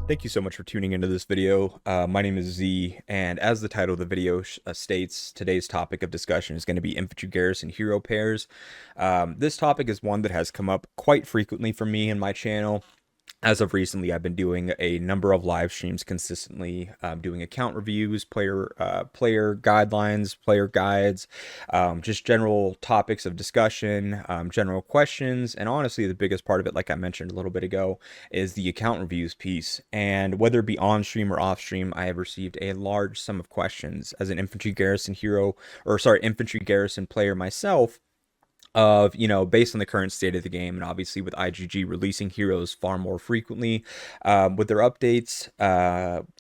Thank you so much for tuning into this video. My name is Z, and as the title of the video states, today's topic of discussion is going to be Infantry Garrison Hero pairs. This topic is one that has come up quite frequently for me in my channel. As of recently, I've been doing a number of live streams consistently, doing account reviews, player guidelines, player guides, just general topics of discussion, general questions, and honestly, the biggest part of it, like I mentioned a little bit ago, is the account reviews piece. And whether it be on stream or off stream, I have received a large sum of questions as an Infantry Garrison hero, or sorry, Infantry Garrison player myself, of, based on the current state of the game, and obviously with IGG releasing heroes far more frequently, with their updates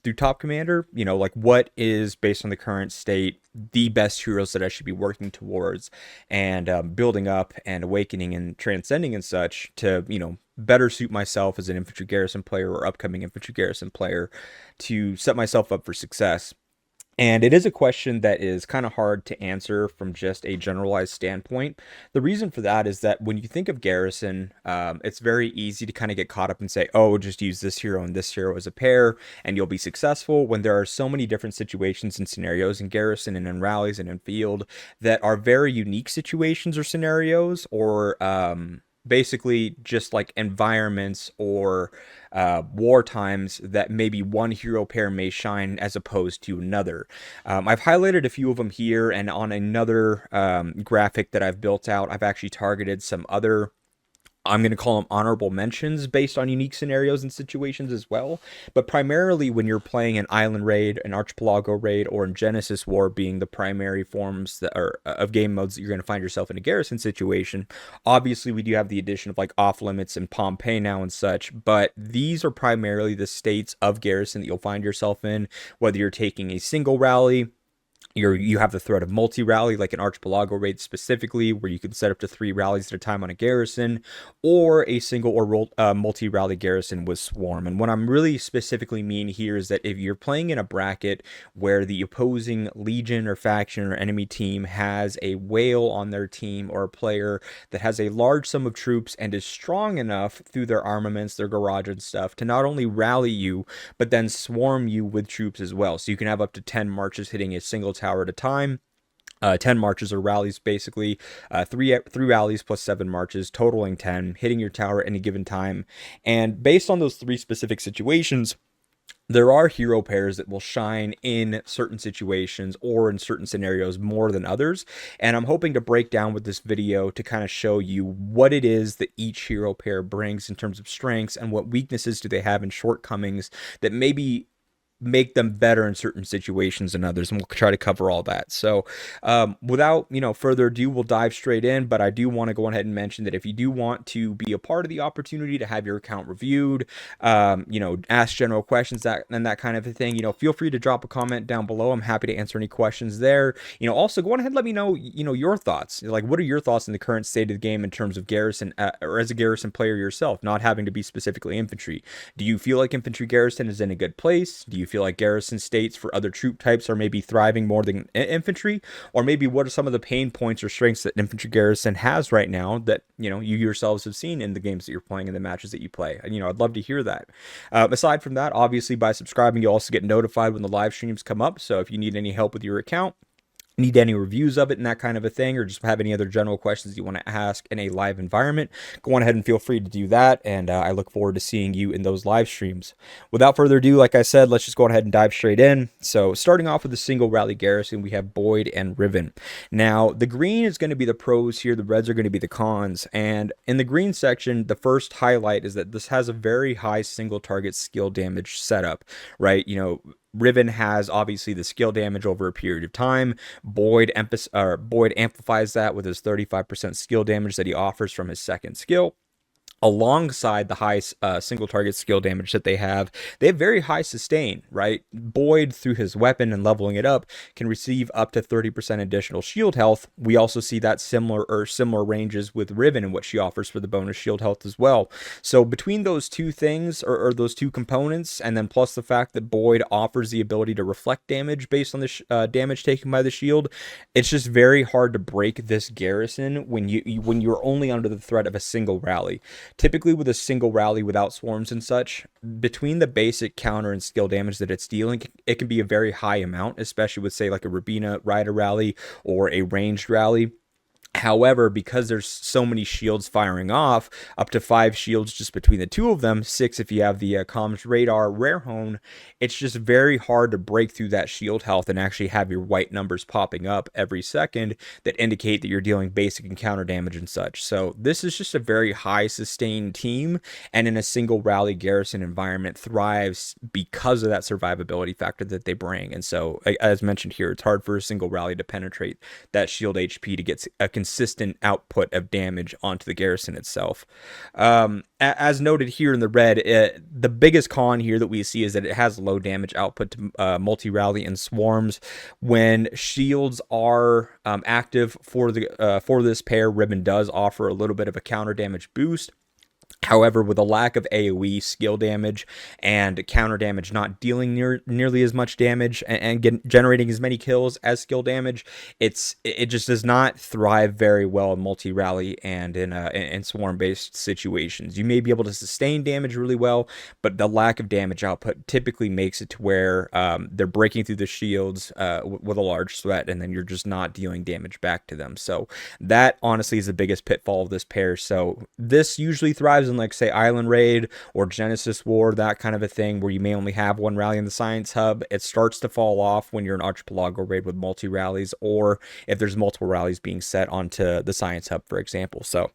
through Top Commander, like what is, based on the current state, the best heroes that I should be working towards and building up and awakening and transcending and such to, better suit myself as an Infantry Garrison player or upcoming Infantry Garrison player to set myself up for success. And it is a question that is kind of hard to answer from just a generalized standpoint. The reason for that is that when you think of Garrison, it's very easy to kind of get caught up and say, oh, just use this hero and this hero as a pair and you'll be successful, when there are so many different situations and scenarios in Garrison and in rallies and in field that are very unique situations or scenarios, or basically just like environments or war times that maybe one hero pair may shine as opposed to another. I've highlighted a few of them here, and on another graphic that I've built out, I've actually targeted some other, I'm going to call them honorable mentions based on unique scenarios and situations as well. But primarily when you're playing an island raid, an archipelago raid, or in Genesis War being the primary forms that are of game modes that you're going to find yourself in a garrison situation, obviously we do have the addition of like off limits and Pompeii now and such, but these are primarily the states of garrison that you'll find yourself in, whether you're taking a single rally, you have the threat of multi-rally, like an archipelago raid specifically, where you can set up to 3 rallies at a time on a garrison, or a single or multi-rally garrison with swarm. And what I'm really specifically mean here is that if you're playing in a bracket where the opposing legion or faction or enemy team has a whale on their team, or a player that has a large sum of troops and is strong enough through their armaments, their garage and stuff, to not only rally you, but then swarm you with troops as well. So you can have up to 10 marches hitting a single tower at a time. 10 marches or rallies, basically, three rallies plus 7 marches, totaling 10, hitting your tower at any given time. And based on those 3 specific situations, there are hero pairs that will shine in certain situations or in certain scenarios more than others. And I'm hoping to break down with this video to kind of show you what it is that each hero pair brings in terms of strengths, and what weaknesses do they have and shortcomings that maybe make them better in certain situations than others, and we'll try to cover all that. So without further ado, we'll dive straight in. But I do want to go ahead and mention that if you do want to be a part of the opportunity to have your account reviewed, ask general questions, and that kind of a thing, feel free to drop a comment down below. I'm happy to answer any questions there. Also go on ahead and let me know your thoughts. Like, what are your thoughts in the current state of the game in terms of Garrison, or as a Garrison player yourself, not having to be specifically infantry? Do you feel like Infantry Garrison is in a good place? Do you feel like Garrison states for other troop types are maybe thriving more than infantry? Or maybe what are some of the pain points or strengths that Infantry Garrison has right now that you yourselves have seen in the games that you're playing, in the matches that you play? And I'd love to hear that. Aside from that, obviously by subscribing, you also get notified when the live streams come up. So if you need any help with your account, need any reviews of it and that kind of a thing, or just have any other general questions you want to ask in a live environment, go on ahead and feel free to do that. And I look forward to seeing you in those live streams. Without further ado, like I said, let's just go ahead and dive straight in. So starting off with a single rally garrison, we have Boyd and Riven. Now the green is going to be the pros here, the reds are going to be the cons. And in the green section, the first highlight is that this has a very high single target skill damage setup, right? Riven has obviously the skill damage over a period of time. Boyd amplifies that with his 35% skill damage that he offers from his second skill. Alongside the high single target skill damage that they have very high sustain, right? Boyd, through his weapon and leveling it up, can receive up to 30% additional shield health. We also see that similar ranges with Riven and what she offers for the bonus shield health as well. So between those two things, or those two components, and then plus the fact that Boyd offers the ability to reflect damage based on the damage taken by the shield, it's just very hard to break this garrison when you're only under the threat of a single rally. typically with a single rally without swarms and such, between the basic counter and skill damage that it's dealing, it can be a very high amount, especially with, say, like a Rabina rider rally or a ranged rally. However, because there's so many shields firing off, up to 5 shields just between the two of them, 6 if you have the comms radar rare hone, it's just very hard to break through that shield health and actually have your white numbers popping up every second that indicate that you're dealing basic and counter damage and such. So this is just a very high sustained team, and in a single rally garrison environment thrives because of that survivability factor that they bring. And so, as mentioned here, it's hard for a single rally to penetrate that shield HP to get a consistent output of damage onto the garrison itself. As noted here in the red, the biggest con here that we see is that it has low damage output to multi-rally and swarms. When shields are active for this pair, Riven does offer a little bit of a counter damage boost. However, with a lack of AoE skill damage and counter damage not dealing nearly as much damage and generating as many kills as skill damage, it just does not thrive very well in multi-rally and in swarm-based situations. You may be able to sustain damage really well, but the lack of damage output typically makes it to where they're breaking through the shields with a large threat, and then you're just not dealing damage back to them. So that honestly is the biggest pitfall of this pair. So this usually thrives in, like, say, Island Raid or Genesis War, that kind of a thing, where you may only have one rally in the Science Hub. It starts to fall off when you're an Archipelago raid with multi-rallies, or if there's multiple rallies being set onto the Science Hub, for example. So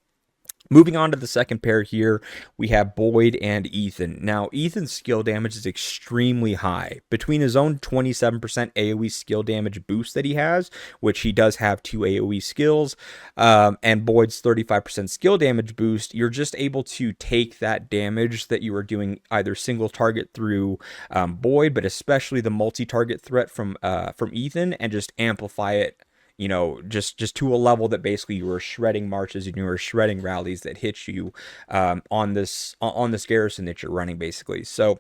moving on to the second pair here, we have Boyd and Ethan. Now, Ethan's skill damage is extremely high. Between his own 27% AoE skill damage boost that he has, which he does have 2 AoE skills, and Boyd's 35% skill damage boost, you're just able to take that damage that you are doing either single target through Boyd, but especially the multi-target threat from Ethan, and just amplify it, just to a level that basically you were shredding marches and you were shredding rallies that hit you on this garrison that you're running, basically. So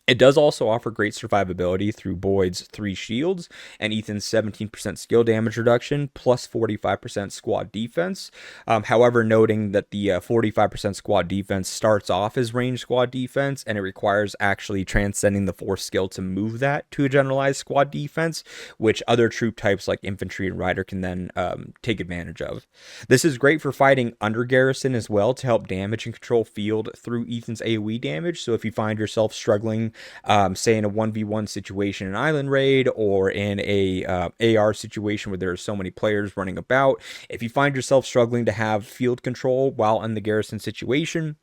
it does also offer great survivability through Boyd's 3 shields and Ethan's 17% skill damage reduction plus 45% squad defense. However, noting that the 45% squad defense starts off as range squad defense, and it requires actually transcending the force skill to move that to a generalized squad defense, which other troop types like infantry and rider can then take advantage of. This is great for fighting under garrison as well, to help damage and control field through Ethan's AoE damage. So if you find yourself struggling, say in a 1v1 situation in Island Raid, or in a AR situation where there are so many players running about, if you find yourself struggling to have field control while in the garrison situation,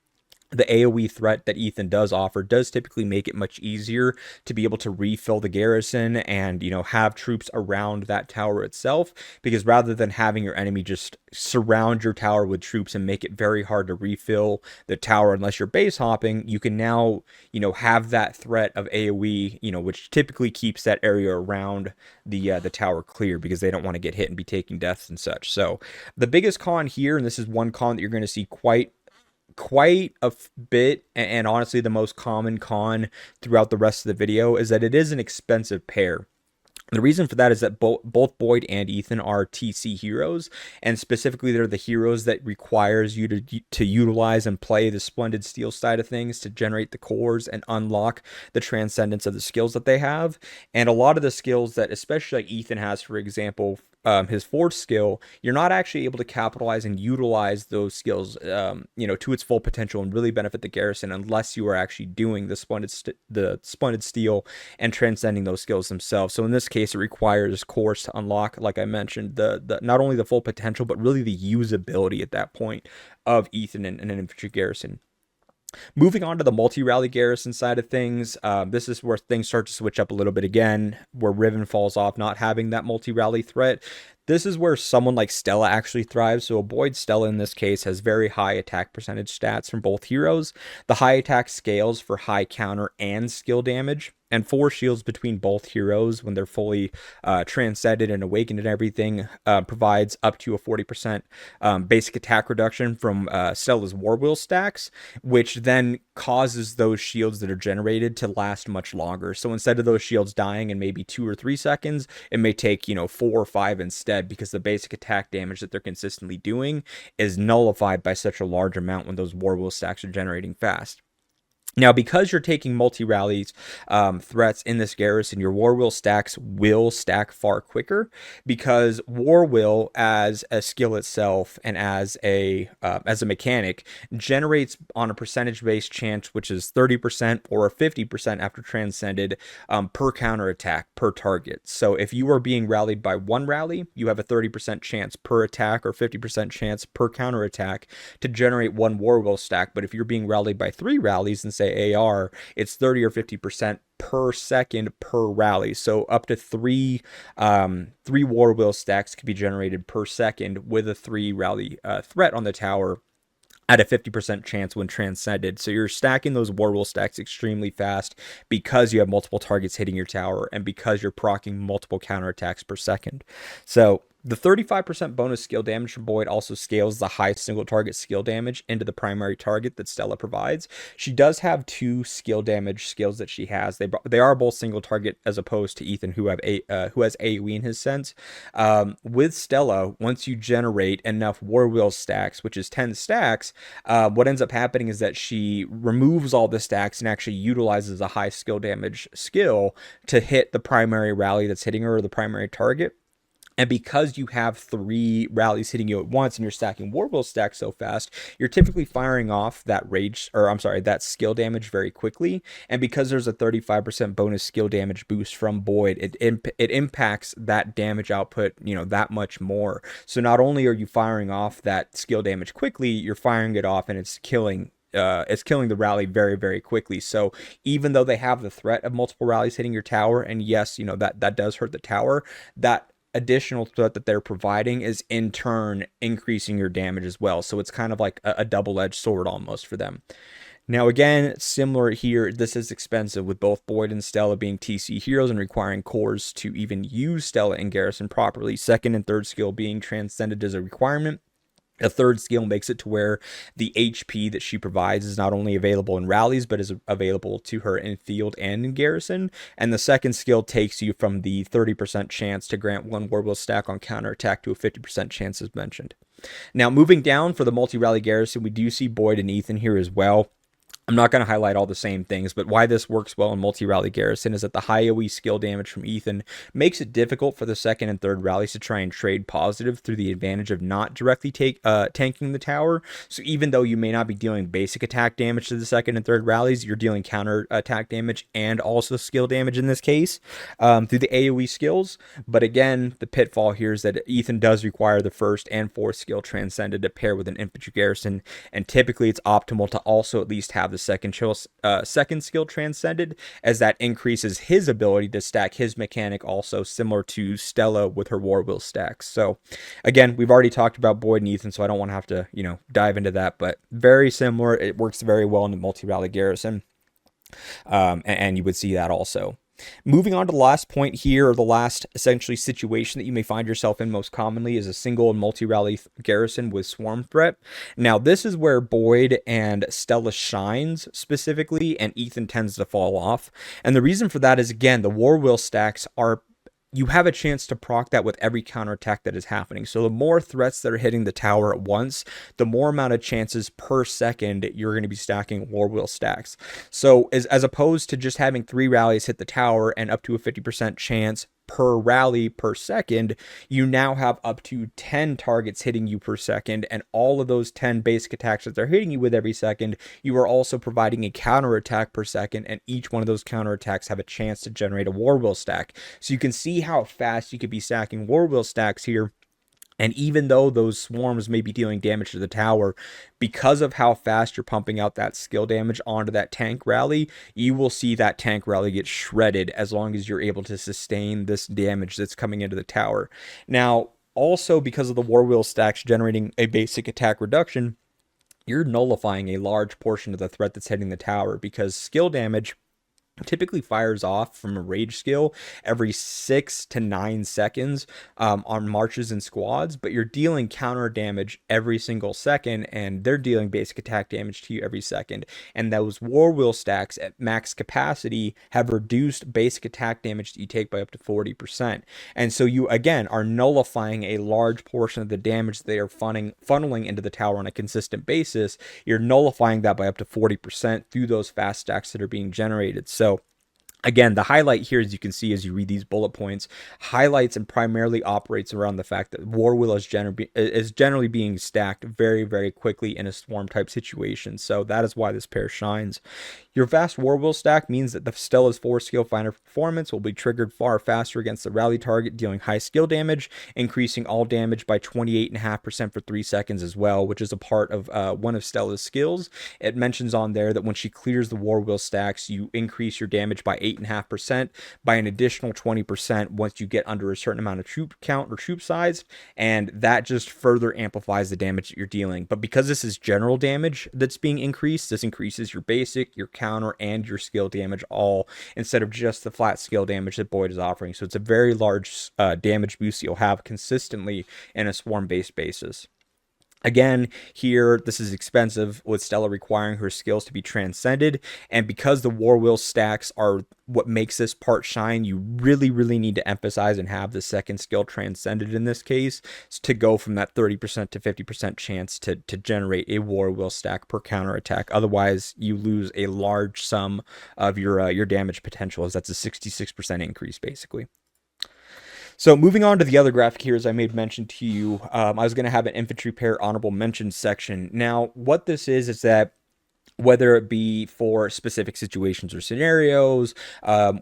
the AoE threat that Ethan does offer does typically make it much easier to be able to refill the garrison and, have troops around that tower itself, because rather than having your enemy just surround your tower with troops and make it very hard to refill the tower unless you're base hopping, you can now, have that threat of AoE, which typically keeps that area around the tower clear, because they don't want to get hit and be taking deaths and such. So the biggest con here, and this is one con that you're going to see quite a bit, and honestly the most common con throughout the rest of the video, is that it is an expensive pair. The reason for that is that both Boyd and Ethan are TC heroes, and specifically they're the heroes that requires you to utilize and play the Splendid Steel side of things to generate the cores and unlock the transcendence of the skills that they have. And a lot of the skills that especially like Ethan has, for example, his forge skill, you're not actually able to capitalize and utilize those skills, to its full potential and really benefit the garrison unless you are actually doing the splendid steel and transcending those skills themselves. So in this case, it requires cores to unlock, like I mentioned, the not only the full potential, but really the usability at that point of Ethan and an infantry garrison. Moving on to the multi-rally garrison side of things, this is where things start to switch up a little bit again, where Riven falls off not having that multi-rally threat. This is where someone like Stella actually thrives. So a Boyd Stella in this case has very high attack percentage stats from both heroes. The high attack scales for high counter and skill damage, and 4 shields between both heroes when they're fully transcended and awakened and everything provides up to a 40% basic attack reduction from Stella's War Wheel stacks, which then causes those shields that are generated to last much longer. So instead of those shields dying in maybe 2 or 3 seconds, it may take 4 or 5 instead. instead, because the basic attack damage that they're consistently doing is nullified by such a large amount when those war wheel stacks are generating fast. Now, because you're taking multi-rallies threats in this garrison, your war wheel stacks will stack far quicker, because war wheel as a skill itself and as a mechanic generates on a percentage-based chance, which is 30% or 50% after transcended per counterattack per target. So if you are being rallied by one rally, you have a 30% chance per attack or 50% chance per counterattack to generate one war wheel stack. But if you're being rallied by 3 rallies and say AR, it's 30 or 50% per second per rally. So up to three war wheel stacks can be generated per second with a 3 rally threat on the tower at a 50% chance when transcended. So you're stacking those war wheel stacks extremely fast because you have multiple targets hitting your tower and because you're proccing multiple counterattacks per second. So the 35% bonus skill damage from Boyd also scales the high single target skill damage into the primary target that Stella provides. She does have 2 skill damage skills that she has. They are both single target as opposed to Ethan, who has AoE in his sense. With Stella, once you generate enough war wheel stacks, which is 10 stacks, what ends up happening is that she removes all the stacks and actually utilizes a high skill damage skill to hit the primary rally that's hitting her, or the primary target. And because you have 3 rallies hitting you at once and you're stacking war wheel stacks so fast, you're typically firing off that skill damage very quickly. And because there's a 35% bonus skill damage boost from Boyd, it impacts that damage output, that much more. So not only are you firing off that skill damage quickly, you're firing it off and it's killing the rally very, very quickly. So even though they have the threat of multiple rallies hitting your tower, and yes, that does hurt the tower, that additional threat that they're providing is in turn increasing your damage as well. So it's kind of like a double-edged sword almost for them. Now, again, similar here, this is expensive, with both Boyd and Stella being TC heroes and requiring cores to even use Stella in Garrison properly. Second and third skill being transcended as a requirement. A third skill makes it to where the HP that she provides is not only available in rallies, but is available to her in field and in garrison. And the second skill takes you from the 30% chance to grant 1 war wheel stack on counterattack to a 50% chance as mentioned. Now, moving down for the multi-rally garrison, we do see Boyd and Ethan here as well. I'm not going to highlight all the same things, but why this works well in multi-rally garrison is that the high AoE skill damage from Ethan makes it difficult for the second and third rallies to try and trade positive through the advantage of not directly tanking the tower. So even though you may not be dealing basic attack damage to the second and third rallies, you're dealing counter attack damage and also skill damage in this case through the AoE skills. But again, the pitfall here is that Ethan does require the first and fourth skill transcended to pair with an infantry garrison, and typically it's optimal to also at least have the second skill transcended, as that increases his ability to stack his mechanic also, similar to Stella with her war wheel stacks. So again, we've already talked about Boyd and Ethan, so I don't want to have to dive into that, but very similar. It works very well in the multi-rally garrison, and you would see that also. Moving on to the last point here, or the last essentially situation that you may find yourself in most commonly, is a single and multi-rally garrison with swarm threat. Now, this is where Boyd and Stella shines specifically, and Ethan tends to fall off. And the reason for that is, again, the war wheel stacks are, you have a chance to proc that with every counterattack that is happening. So the more threats that are hitting the tower at once, the more amount of chances per second you're going to be stacking war wheel stacks. So as opposed to just having 3 rallies hit the tower and up to a 50% chance per rally per second, you now have up to 10 targets hitting you per second, and all of those 10 basic attacks that they're hitting you with every second, you are also providing a counter attack per second, and each one of those counter attacks have a chance to generate a war wheel stack. So you can see how fast you could be stacking war wheel stacks here. And even though those swarms may be dealing damage to the tower, because of how fast you're pumping out that skill damage onto that tank rally, you will see that tank rally get shredded as long as you're able to sustain this damage that's coming into the tower. Now, also because of the war wheel stacks generating a basic attack reduction, you're nullifying a large portion of the threat that's hitting the tower, because skill damage typically fires off from a rage skill every 6 to 9 seconds on marches and squads, but you're dealing counter damage every single second, and they're dealing basic attack damage to you every second. And those war wheel stacks at max capacity have reduced basic attack damage that you take by up to 40%. And so you, again, are nullifying a large portion of the damage that they are funneling into the tower on a consistent basis. You're nullifying that by up to 40% through those fast stacks that are being generated. So again, the highlight here, as you can see as you read these bullet points, highlights and primarily operates around the fact that War Wheel is generally being stacked very, very quickly in a swarm type situation. So that is why this pair shines. Your fast War Wheel stack means that the Stella's 4 skill finder performance will be triggered far faster against the rally target, dealing high skill damage, increasing all damage by 28.5% for 3 seconds as well, which is a part of one of Stella's skills. It mentions on there that when she clears the War Wheel stacks, you increase your damage by 8.5% by an additional 20% once you get under a certain amount of troop count or troop size, and that just further amplifies the damage that you're dealing. But because this is general damage that's being increased, this increases your basic, your counter, and your skill damage all, instead of just the flat skill damage that Boyd is offering. So it's a very large damage boost you'll have consistently in a swarm-based basis. Again, here, this is expensive, with Stella requiring her skills to be transcended, and because the War Wheel stacks are what makes this part shine, you really, really need to emphasize and have the second skill transcended in this case to go from that 30% to 50% chance to generate a War Wheel stack per counter attack. Otherwise, you lose a large sum of your damage potential, as that's a 66% increase, basically. So moving on to the other graphic here, as I made mention to you, I was going to have an infantry pair honorable mention section. Now, what this is that whether it be for specific situations or scenarios,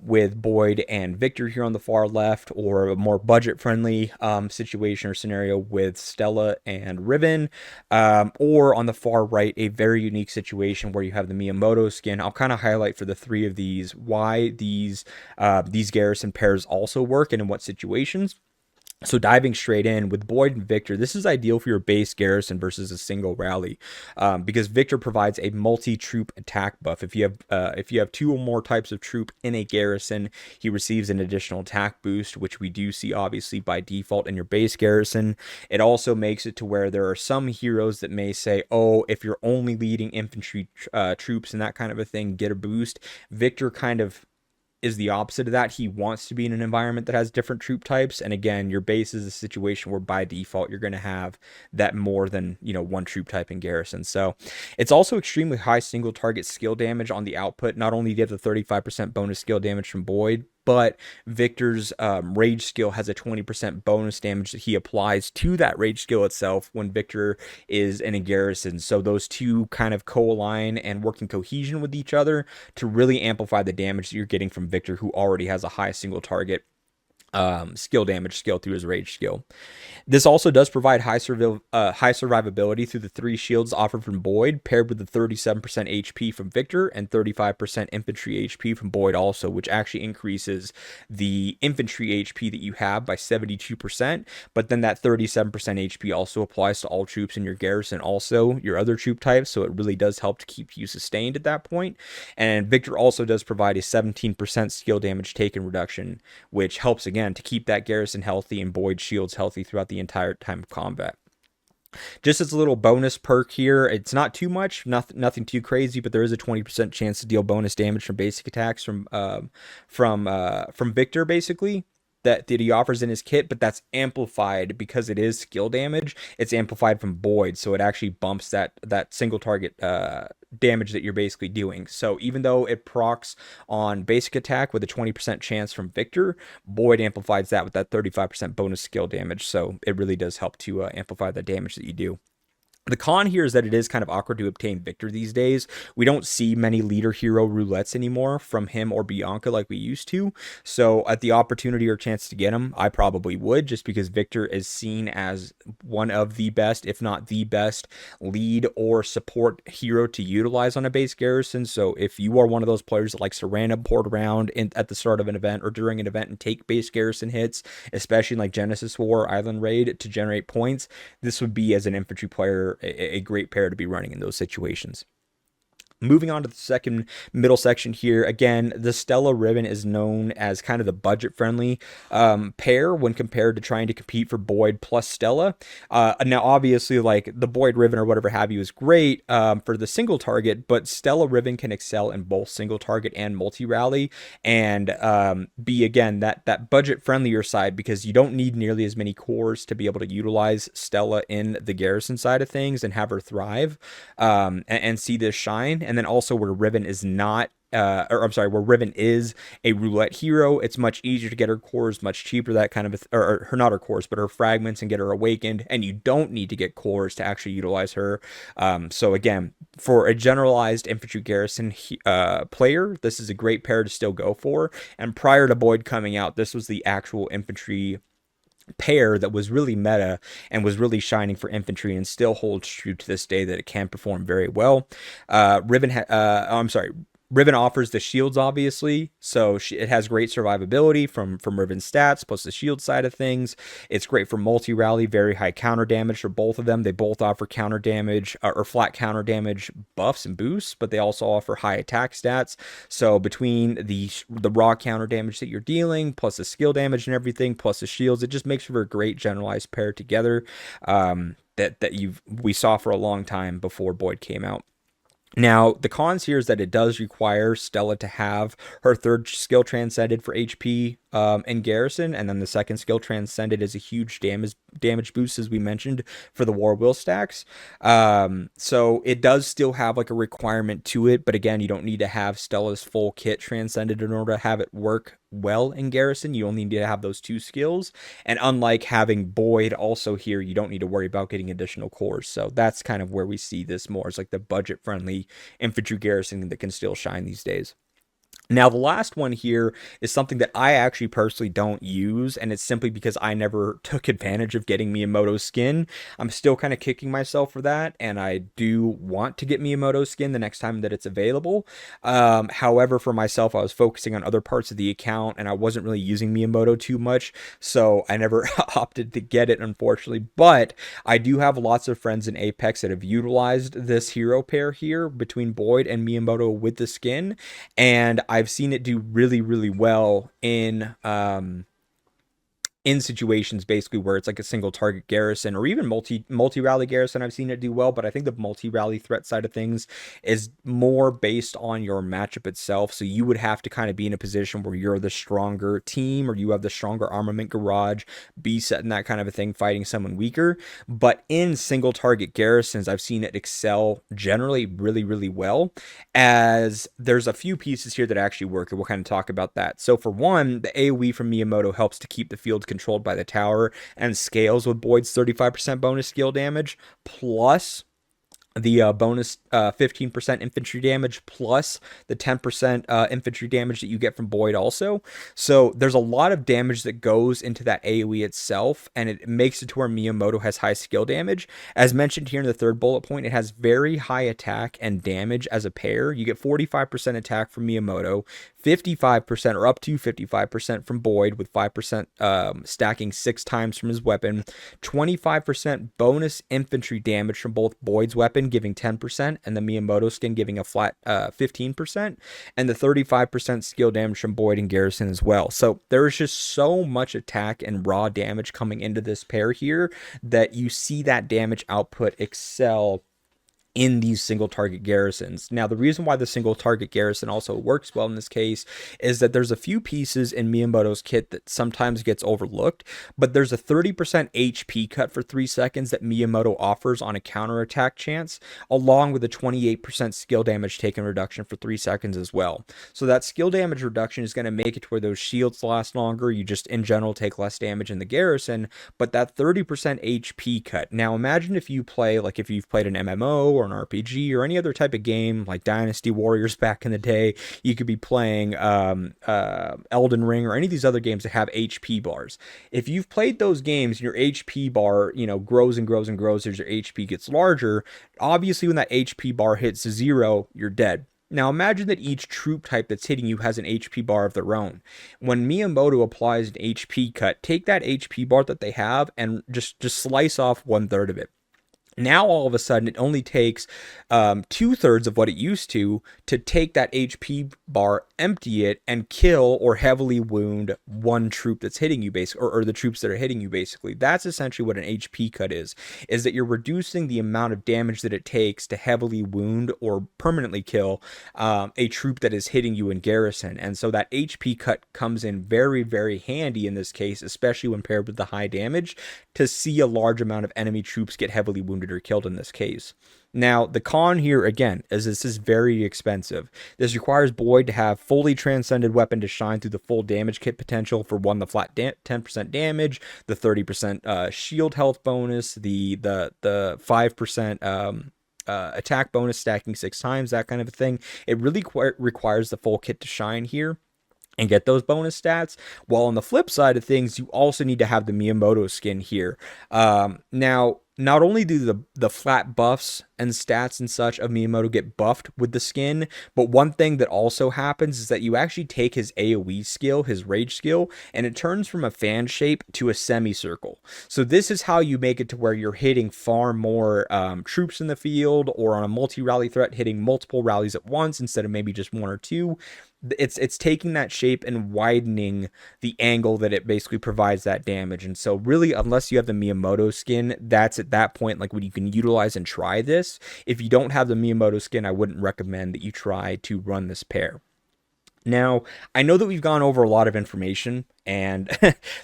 with Boyd and Victor here on the far left, or a more budget-friendly situation or scenario with Stella and Riven, or on the far right, a very unique situation where you have the Miyamoto skin. I'll kind of highlight for the three of these why these garrison pairs also work and in what situations. So diving straight in with Boyd and Victor, this is ideal for your base garrison versus a single rally, because Victor provides a multi-troop attack buff. If you have 2 or more types of troop in a garrison, he receives an additional attack boost, which we do see obviously by default in your base garrison. It also makes it to where there are some heroes that may say, oh, if you're only leading infantry troops and that kind of a thing, get a boost. Victor kind of is the opposite of that. He wants to be in an environment that has different troop types, and again, your base is a situation where by default you're going to have that more than one troop type in garrison. So it's also extremely high single target skill damage on the output. Not only do you have the 35% bonus skill damage from Boyd, but Victor's rage skill has a 20% bonus damage that he applies to that rage skill itself when Victor is in a garrison. So those two kind of co-align and work in cohesion with each other to really amplify the damage that you're getting from Victor, who already has a high single target skill damage skill through his rage skill. This also does provide high survivability through the 3 shields offered from Boyd, paired with the 37% HP from Victor and 35% infantry HP from Boyd also, which actually increases the infantry HP that you have by 72%, but then that 37% HP also applies to all troops in your garrison, also your other troop types, so it really does help to keep you sustained at that point. And Victor also does provide a 17% skill damage taken reduction, which helps again to keep that garrison healthy and Boyd shields healthy throughout the entire time of combat. Just as a little bonus perk here, it's not too much, nothing too crazy, but there is a 20% chance to deal bonus damage from basic attacks from Victor, basically, that he offers in his kit, but that's amplified because it is skill damage. It's amplified from Boyd, so it actually bumps that single target damage that you're basically doing. So even though it procs on basic attack with a 20% chance from Victor, Boyd amplifies that with that 35% bonus skill damage. So it really does help to amplify the damage that you do. The con here is that it is kind of awkward to obtain Victor these days. We don't see many leader hero roulettes anymore from him or Bianca like we used to. So at the opportunity or chance to get him, I probably would, just because Victor is seen as one of the best, if not the best, lead or support hero to utilize on a base garrison. So if you are one of those players that likes to random port around at the start of an event or during an event and take base garrison hits, especially like Genesis War, Island Raid, to generate points, this would be, as an infantry player, a great pair to be running in those situations. Moving on to the second middle section here, again, the Stella Riven is known as kind of the budget-friendly pair when compared to trying to compete for Boyd plus Stella. Now, obviously, like the Boyd Riven or whatever have you is great for the single target, but Stella Riven can excel in both single target and multi-rally, and be, again, that budget-friendlier side, because you don't need nearly as many cores to be able to utilize Stella in the Garrison side of things and have her thrive and see this shine. And then also where Riven is not, or I'm sorry, where Riven is a roulette hero, it's much easier to get her cores, much cheaper, that kind of, or her, not her cores, but her fragments, and get her awakened, and you don't need to get cores to actually utilize her. So again, for a generalized Infantry Garrison player, this is a great pair to still go for. And prior to Boyd coming out, this was the actual infantry pair that was really meta and was really shining for infantry, and still holds true to this day that it can perform very well. Riven offers the shields, obviously, so it has great survivability from Riven's stats, plus the shield side of things. It's great for multi-rally, very high counter damage for both of them. They both offer counter damage, or flat counter damage buffs and boosts, but they also offer high attack stats. So between the raw counter damage that you're dealing, plus the skill damage and everything, plus the shields, it just makes for a great generalized pair together that we saw for a long time before Boyd came out. Now, the cons here is that it does require Stella to have her third skill transcended for HP in Garrison, and then the second skill transcended is a huge damage boost, as we mentioned, for the War Will stacks. So it does still have like a requirement to it, but again, you don't need to have Stella's full kit transcended in order to have it work well in Garrison. You only need to have those two skills, and unlike having Boyd also here, you don't need to worry about getting additional cores. So that's kind of where we see this more as like the budget-friendly Infantry Garrison that can still shine these days. Now, the last one here is something that I actually personally don't use, and it's simply because I never took advantage of getting Miyamoto's skin. I'm still kind of kicking myself for that, and I do want to get Miyamoto's skin the next time that it's available. However, for myself, I was focusing on other parts of the account, and I wasn't really using Miyamoto too much, so I never opted to get it, unfortunately. But I do have lots of friends in Apex that have utilized this hero pair here between Boyd and Miyamoto with the skin, and I've seen it do really, really well in situations basically where it's like a single target garrison, or even multi-rally garrison. I've seen it do well, but I think the multi-rally threat side of things is more based on your matchup itself. So you would have to kind of be in a position where you're the stronger team, or you have the stronger armament garage, be set in that kind of a thing, fighting someone weaker. But in single target garrisons, I've seen it excel generally really, really well, as there's a few pieces here that actually work, and we'll kind of talk about that. So for one, the AoE from Miyamoto helps to keep the field controlled by the tower, and scales with Boyd's 35% bonus skill damage, plus the bonus 15% infantry damage, plus the 10% infantry damage that you get from Boyd also. So there's a lot of damage that goes into that AoE itself, and it makes it to where Miyamoto has high skill damage. As mentioned here in the third bullet point, it has very high attack and damage as a pair. You get 45% attack from Miyamoto, 55% or up to 55% from Boyd, with 5% stacking 6 times from his weapon, 25% bonus infantry damage from both Boyd's weapon giving 10%, and the Miyamoto skin giving a flat 15%, and the 35% skill damage from Boyd and Garrison as well. So there is just so much attack and raw damage coming into this pair here that you see that damage output excel in these single target garrisons. Now, the reason why the single target garrison also works well in this case is that there's a few pieces in Miyamoto's kit that sometimes gets overlooked, but there's a 30% HP cut for 3 seconds that Miyamoto offers on a counterattack chance, along with a 28% skill damage taken reduction for 3 seconds as well. So that skill damage reduction is going to make it to where those shields last longer. You just in general take less damage in the garrison, but that 30% HP cut. Now imagine if you play, like if you've played an MMO or an RPG or any other type of game like Dynasty Warriors back in the day, you could be playing Elden Ring or any of these other games that have HP bars. If you've played those games, your HP bar, grows and grows and grows as your HP gets larger. Obviously, when that HP bar hits 0, you're dead. Now imagine that each troop type that's hitting you has an HP bar of their own. When Miyamoto applies an HP cut, take that HP bar that they have and just slice off 1/3 of it. Now, all of a sudden, it only takes 2/3 of what it used to take that HP bar, empty it, and kill or heavily wound one troop that's hitting you, basically, or the troops that are hitting you, basically. That's essentially what an HP cut is that you're reducing the amount of damage that it takes to heavily wound or permanently kill a troop that is hitting you in garrison. And so that HP cut comes in very, very handy in this case, especially when paired with the high damage, to see a large amount of enemy troops get heavily wounded or killed in this case. Now, the con here, again, is this is very expensive. This requires Boyd to have fully transcended weapon to shine through the full damage kit potential for the flat 10% damage, the 30% shield health bonus, the 5% attack bonus stacking 6 times, that kind of a thing. It really requires the full kit to shine here and get those bonus stats. While on the flip side of things, you also need to have the Miyamoto skin here. Now, not only do the flat buffs and stats and such of Miyamoto get buffed with the skin, but one thing that also happens is that you actually take his AoE skill, his rage skill, and it turns from a fan shape to a semicircle. So this is how you make it to where you're hitting far more troops in the field, or on a multi-rally threat, hitting multiple rallies at once instead of maybe just 1 or 2. It's taking that shape and widening the angle that it basically provides that damage. And so really, unless you have the Miyamoto skin, that's at that point like when you can utilize and try this. If you don't have the Miyamoto skin, I wouldn't recommend that you try to run this pair. Now, I know that we've gone over a lot of information, and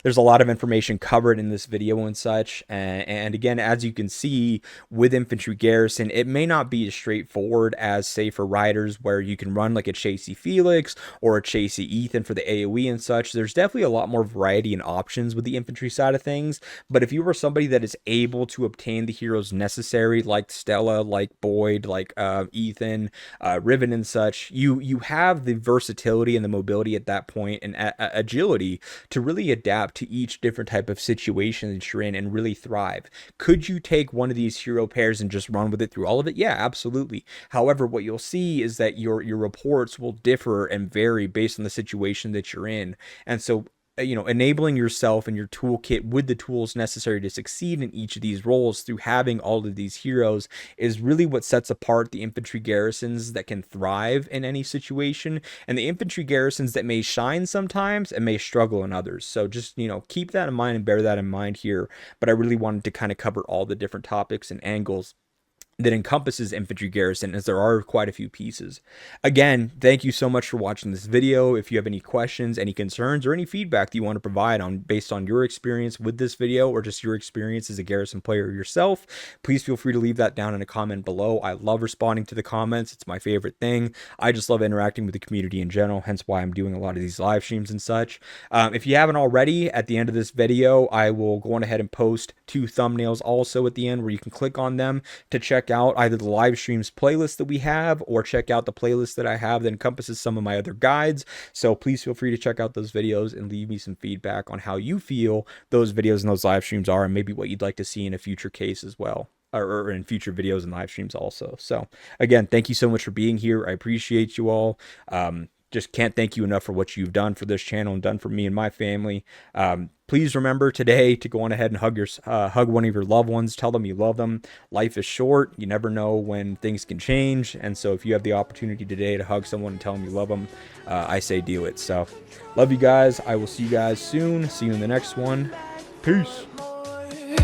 there's a lot of information covered in this video and such. And again, as you can see with Infantry Garrison, it may not be as straightforward as, say, for riders, where you can run like a Chasey Felix or a Chasey Ethan for the AoE and such. There's definitely a lot more variety and options with the infantry side of things. But if you are somebody that is able to obtain the heroes necessary, like Stella, like Boyd, like Ethan, Riven and such, you have the versatility and the mobility at that point, and agility to really adapt to each different type of situation that you're in and really thrive. Could you take one of these hero pairs and just run with it through all of it? Yeah, absolutely. However, what you'll see is that your reports will differ and vary based on the situation that you're in. And so, enabling yourself and your toolkit with the tools necessary to succeed in each of these roles through having all of these heroes is really what sets apart the infantry garrisons that can thrive in any situation, and the infantry garrisons that may shine sometimes and may struggle in others. So just, keep that in mind and bear that in mind here. But I really wanted to kind of cover all the different topics and angles that encompasses Infantry Garrison, as there are quite a few pieces. Again, thank you so much for watching this video. If you have any questions, any concerns, or any feedback that you want to provide based on your experience with this video, or just your experience as a Garrison player yourself, please feel free to leave that down in a comment below. I love responding to the comments. It's my favorite thing. I just love interacting with the community in general, hence why I'm doing a lot of these live streams and such. If you haven't already, at the end of this video, I will go on ahead and post 2 thumbnails also at the end, where you can click on them to check out either the live streams playlist that we have, or check out the playlist that I have that encompasses some of my other guides. So please feel free to check out those videos and leave me some feedback on how you feel those videos and those live streams are, and maybe what you'd like to see in a future case as well, or in future videos and live streams also. So again, thank you so much for being here. I appreciate you all. Just can't thank you enough for what you've done for this channel and done for me and my family. Please remember today to go on ahead and hug one of your loved ones. Tell them you love them. Life is short. You never know when things can change. And so if you have the opportunity today to hug someone and tell them you love them, I say do it. So love you guys. I will see you guys soon. See you in the next one. Peace.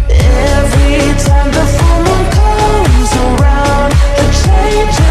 Every time the full moon comes around, the change